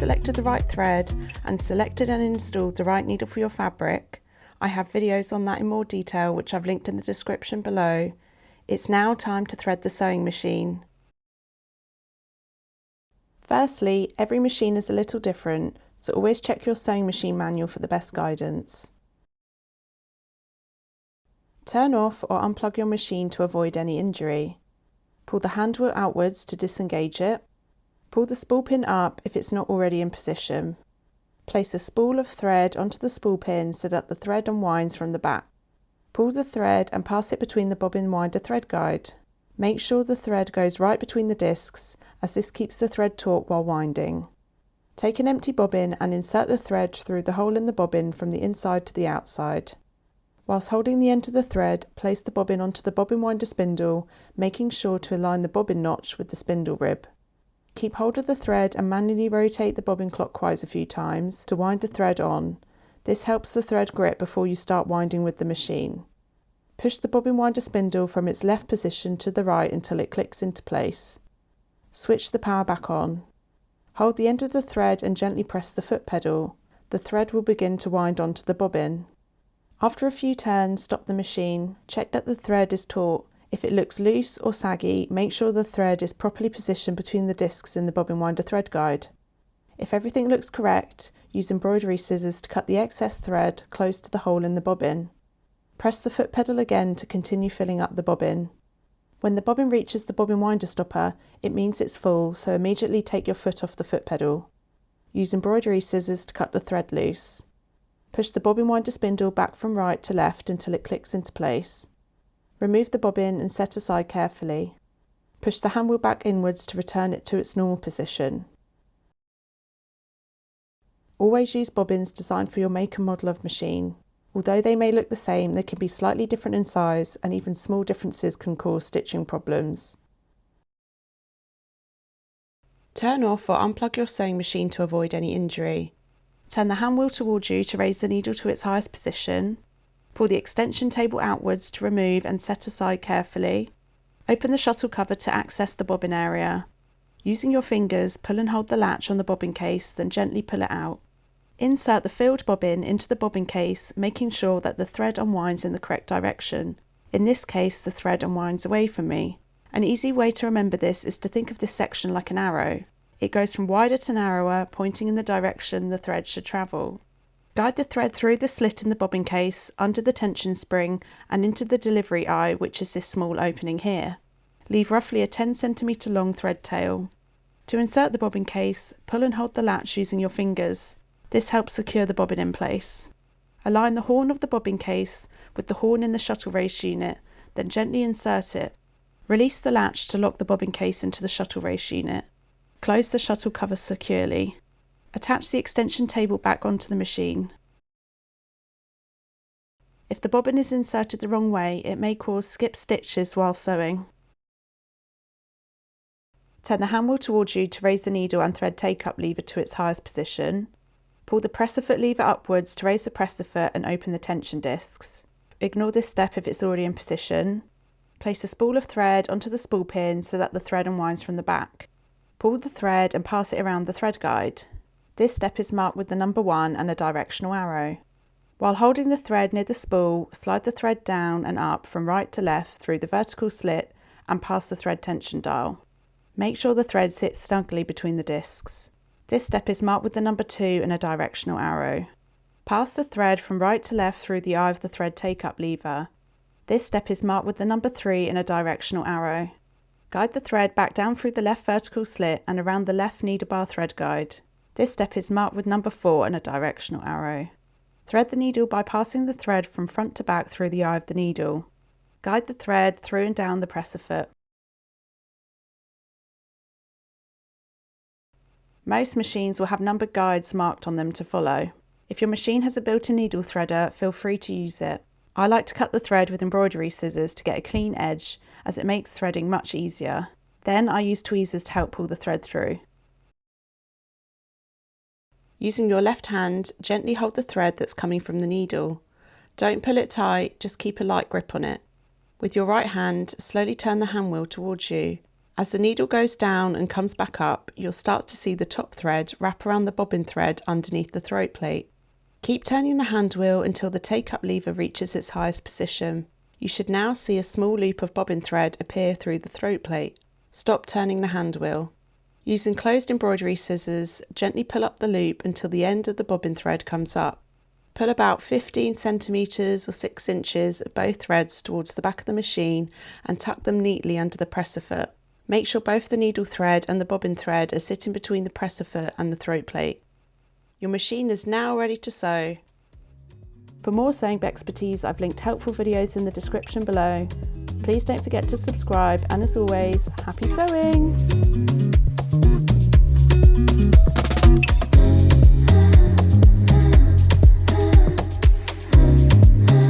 selected the right thread and selected and installed the right needle for your fabric, I have videos on that in more detail which I've linked in the description below. It's now time to thread the sewing machine. Firstly, every machine is a little different, so always check your sewing machine manual for the best guidance. Turn off or unplug your machine to avoid any injury. Pull the handle outwards to disengage it. Pull the spool pin up if it's not already in position. Place a spool of thread onto the spool pin so that the thread unwinds from the back. Pull the thread and pass it between the bobbin winder thread guide. Make sure the thread goes right between the discs, as this keeps the thread taut while winding. Take an empty bobbin and insert the thread through the hole in the bobbin from the inside to the outside. Whilst holding the end of the thread, place the bobbin onto the bobbin winder spindle, making sure to align the bobbin notch with the spindle rib. Keep hold of the thread and manually rotate the bobbin clockwise a few times to wind the thread on. This helps the thread grip before you start winding with the machine. Push the bobbin winder spindle from its left position to the right until it clicks into place. Switch the power back on. Hold the end of the thread and gently press the foot pedal. The thread will begin to wind onto the bobbin. After a few turns, stop the machine. Check that the thread is taut. If it looks loose or saggy, make sure the thread is properly positioned between the discs in the bobbin winder thread guide. If everything looks correct, use embroidery scissors to cut the excess thread close to the hole in the bobbin. Press the foot pedal again to continue filling up the bobbin. When the bobbin reaches the bobbin winder stopper, it means it's full, so immediately take your foot off the foot pedal. Use embroidery scissors to cut the thread loose. Push the bobbin winder spindle back from right to left until it clicks into place. Remove the bobbin and set aside carefully. Push the handwheel back inwards to return it to its normal position. Always use bobbins designed for your make and model of machine. Although they may look the same, they can be slightly different in size, and even small differences can cause stitching problems. Turn off or unplug your sewing machine to avoid any injury. Turn the handwheel towards you to raise the needle to its highest position. Pull the extension table outwards to remove and set aside carefully. Open the shuttle cover to access the bobbin area. Using your fingers, pull and hold the latch on the bobbin case, then gently pull it out. Insert the filled bobbin into the bobbin case, making sure that the thread unwinds in the correct direction. In this case, the thread unwinds away from me. An easy way to remember this is to think of this section like an arrow. It goes from wider to narrower, pointing in the direction the thread should travel. Guide the thread through the slit in the bobbin case, under the tension spring, and into the delivery eye, which is this small opening here. Leave roughly a 10 cm long thread tail. To insert the bobbin case, pull and hold the latch using your fingers. This helps secure the bobbin in place. Align the horn of the bobbin case with the horn in the shuttle race unit, then gently insert it. Release the latch to lock the bobbin case into the shuttle race unit. Close the shuttle cover securely. Attach the extension table back onto the machine. If the bobbin is inserted the wrong way, it may cause skip stitches while sewing. Turn the handwheel towards you to raise the needle and thread take-up lever to its highest position. Pull the presser foot lever upwards to raise the presser foot and open the tension discs. Ignore this step if it's already in position. Place a spool of thread onto the spool pin so that the thread unwinds from the back. Pull the thread and pass it around the thread guide. This step is marked with the number 1 and a directional arrow. While holding the thread near the spool, slide the thread down and up from right to left through the vertical slit and past the thread tension dial. Make sure the thread sits snugly between the discs. This step is marked with the number 2 and a directional arrow. Pass the thread from right to left through the eye of the thread take-up lever. This step is marked with the number 3 and a directional arrow. Guide the thread back down through the left vertical slit and around the left needle bar thread guide. This step is marked with number 4 and a directional arrow. Thread the needle by passing the thread from front to back through the eye of the needle. Guide the thread through and down the presser foot. Most machines will have numbered guides marked on them to follow. If your machine has a built-in needle threader, feel free to use it. I like to cut the thread with embroidery scissors to get a clean edge, as it makes threading much easier. Then I use tweezers to help pull the thread through. Using your left hand, gently hold the thread that's coming from the needle. Don't pull it tight, just keep a light grip on it. With your right hand, slowly turn the handwheel towards you. As the needle goes down and comes back up, you'll start to see the top thread wrap around the bobbin thread underneath the throat plate. Keep turning the hand wheel until the take-up lever reaches its highest position. You should now see a small loop of bobbin thread appear through the throat plate. Stop turning the hand wheel. Using closed embroidery scissors, gently pull up the loop until the end of the bobbin thread comes up. Pull about 15 centimetres or 6 inches of both threads towards the back of the machine and tuck them neatly under the presser foot. Make sure both the needle thread and the bobbin thread are sitting between the presser foot and the throat plate. Your machine is now ready to sew. For more sewing Bexpertise, I've linked helpful videos in the description below. Please don't forget to subscribe, and as always, happy sewing!